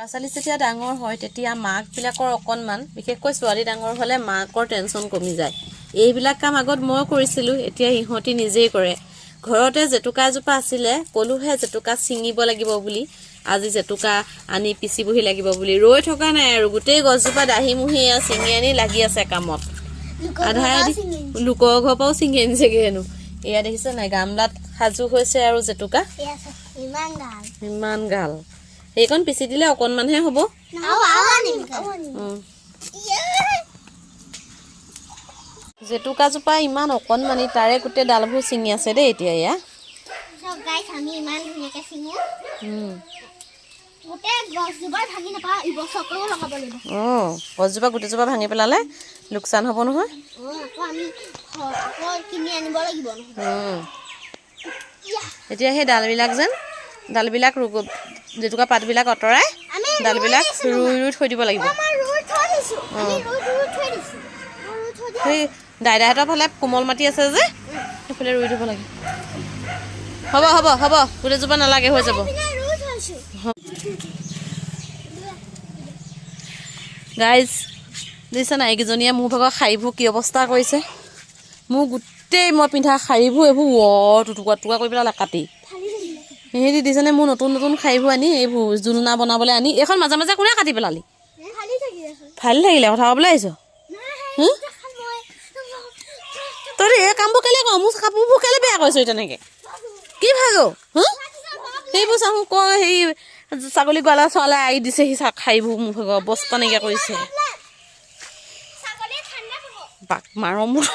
পাছালি যেতিয়া ডাঙৰ হয় তেতিয়া মাকবিলাকৰ অকণমান বিশেষকৈ ছোৱালী ডাঙৰ হ'লে মাকৰ টেনশ্যন কমি যায়। এইবিলাক কাম আগত মই কৰিছিলোঁ, এতিয়া ইহঁতি নিজেই কৰে। ঘৰতে জেতুকা এজোপা আছিলে, ক'লোহে জেতুকা ছিঙিব লাগিব বুলি। আজি জেতুকা আনি পিচিবহি লাগিব বুলি ৰৈ থকা নাই আৰু গোটেই গছজোপা দাহিমুহি ছিঙি আনি লাগি আছে কামত। আধাই লোকৰ ঘৰৰ পৰাও ছিঙি আনিছেগৈ হেনো। এয়া দেখিছে নাই, গামলাত সাজু হৈছে আৰু জেতুকা ইমান গাল। এইকণ পিচি দিলে অকণমানহে হ'ব। জেতুকাজোপা ইমান অকণমানি, তাৰে গোটেই ডালবোৰ ছিঙি আছে দেই এতিয়া। এয়া গছজোপা গোটেইজোপা ভাঙি পেলালে লোকচান হ'ব নহয়। এতিয়া সেই ডালবিলাক জেতুকা পাতবিলাক আঁতৰাই ডালবিলাক ৰুই ৰুই থৈ দিব লাগিব। সেই দাইদাহঁতৰ ফালে কোমল মাটি আছে যে, সেইফালে ৰুই দিব লাগে। হ'ব হ'ব হ'ব, গোটেইজোপা নালাগে, হৈ যাব। গাইজ দেখিছে নাই, এইকেইজনীয়ে মোৰ ভাগৰ শাৰীবোৰ কি অৱস্থা কৰিছে। মোৰ গোটেই মই পিন্ধা শাৰীবোৰ এইবোৰ টুকুৰা টুকুৰা কৰি পেলালে কাটি। সিহঁতি দিছেনে মোৰ নতুন নতুন শাৰীবোৰ আনি, এইবোৰ জোলনা বনাবলৈ আনি। এইখন মাজে মাজে কোনে কাটি পেলালি? ফালি থাকিলে কথা ক'বলৈ আহিছ? তই এই কামবোৰ কেলৈ কৰ? মোৰ কাপোৰবোৰ কেলৈ বেয়া কৰিছ তেনেকৈ? কি ভাগ সেইবোৰ চাওঁ কয়, সেই ছাগলী গঁৰালে চোৱালে আৰি দিছে, সি শাৰীবোৰ মোৰ ভাগৰ অৱস্থা নাইকিয়া কৰিছে। বাক মাৰ মোৰ